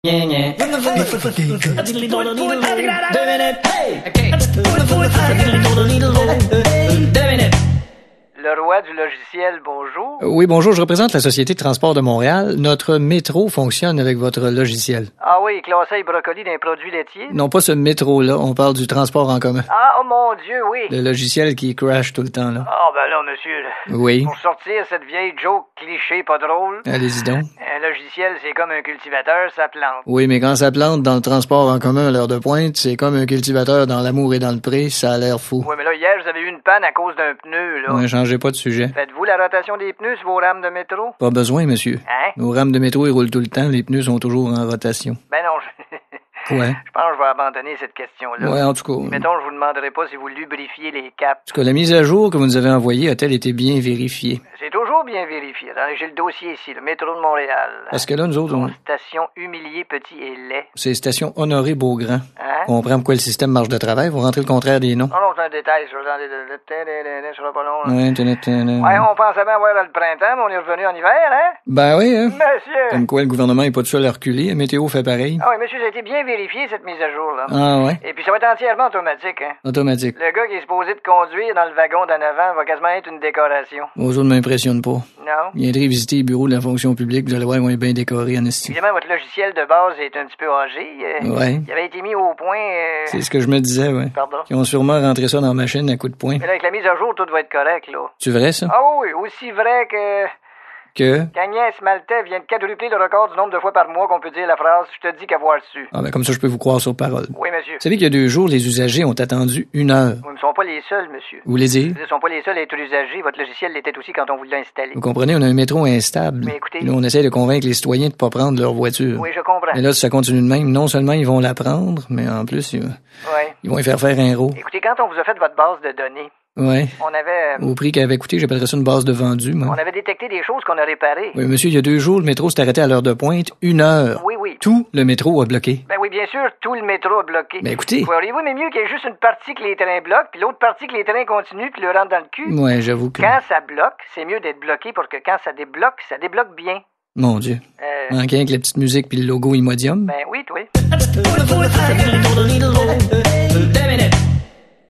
Le roi du logiciel, bonjour. Oui, bonjour, je représente la Société de transport de Montréal. Notre métro fonctionne avec votre logiciel. Ah oui, classé brocoli d'un produit laitier. Non, pas ce métro-là, on parle du transport en commun. Ah, oh mon Dieu, oui. Le logiciel qui crash tout le temps, là. Ah, ben là, monsieur, là, Oui, pour sortir cette vieille joke cliché pas drôle, allez-y donc. un logiciel, c'est comme un cultivateur, ça plante. Oui, mais quand ça plante dans le transport en commun à l'heure de pointe, c'est comme un cultivateur dans l'amour et dans le pré, ça a l'air fou. Oui, mais là, hier, vous avez eu une panne à cause d'un pneu, là. Ne changez pas de sujet. Faites-vous la rotation des pneus sur vos rames de métro? Pas besoin, monsieur. Hein? Nos rames de métro, ils roulent tout le temps, les pneus sont toujours en rotation. Ben non, Ouais. je pense que je vais abandonner cette question-là. Ouais, en tout cas. Mettons, je vous demanderai pas si vous lubrifiez les caps. En tout cas, la mise à jour que vous nous avez envoyée a-t-elle été bien vérifiée? C'est toujours bien vérifié. Attendez, j'ai le dossier ici, le métro de Montréal. Parce que là, nous autres, Station humiliée, petit et laid. c'est station Honoré Beaugrand. Hein? On comprend pourquoi le système marche de travail, vous rentrez le contraire des noms. Non, non, c'est un détail, ça. Ça sera pas long, là. Ouais, Ouais, on pensait bien voir le printemps, mais on est revenu en hiver, hein? Ben oui, hein. Monsieur! Comme quoi, le gouvernement est pas tout seul à reculer, la météo fait pareil. Ah oui, monsieur, ça a été bien vérifié, cette mise à jour, là. Ah ouais, Et puis ça va être entièrement automatique, hein? automatique. Le gars qui est supposé de conduire dans le wagon d'en avant va quasiment être une décoration. Aux autres ne m'impressionnent pas. Non? Viendrez visiter les bureaux de la fonction publique, vous allez voir, ils vont être bien décorés, en estime. Évidemment, votre logiciel de base est un petit peu âgé. Ouais, Il avait été mis au point... c'est ce que je me disais, ouais. Pardon? Ils ont sûrement rentré ça dans la machine à coups de poing. Mais là, avec la mise à jour, tout va être correct, là. C'est vrai, ça? Ah oui, aussi vrai que... Que? qu'Agnès Maltais vient de quadrupler le record du nombre de fois par mois qu'on peut dire la phrase « Je te dis qu'avoir su Ah ben comme ça, je peux vous croire sur parole. » Oui, monsieur. Vous savez qu'il y a 2 jours, les usagers ont attendu 1 heure. Vous ne sont pas les seuls, monsieur. Vous voulez dire? Ils ne sont pas les seuls à être usagers. Votre logiciel l'était aussi quand on vous l'a installé. Vous comprenez, on a un métro instable. Mais écoutez- Là, on essaie de convaincre les citoyens de ne pas prendre leur voiture. Oui, je comprends. Mais là, si ça continue de même, non seulement ils vont la prendre, mais en plus, Oui. ils vont y faire un row. Écoutez, quand on vous a fait votre base de données, Ouais. on avait... Au prix qu'elle avait coûté, j'appellerais ça une base de vendu, moi. on avait détecté des choses qu'on a réparées. Oui, monsieur, il y a 2 jours, le métro s'est arrêté à l'heure de pointe, 1 heure. Oui, oui. Tout le métro a bloqué. Ben oui, bien sûr, tout le métro a bloqué. Mais écoutez. Auriez-vous aimé mieux qu'il y ait juste une partie que les trains bloquent, puis l'autre partie que les trains continuent, puis le rentrent dans le cul? Ouais, j'avoue que... Quand ça bloque, c'est mieux d'être bloqué pour que quand ça débloque bien. Mon Dieu. Manquant avec la petite musique puis le logo Imodium. Ben oui, toi.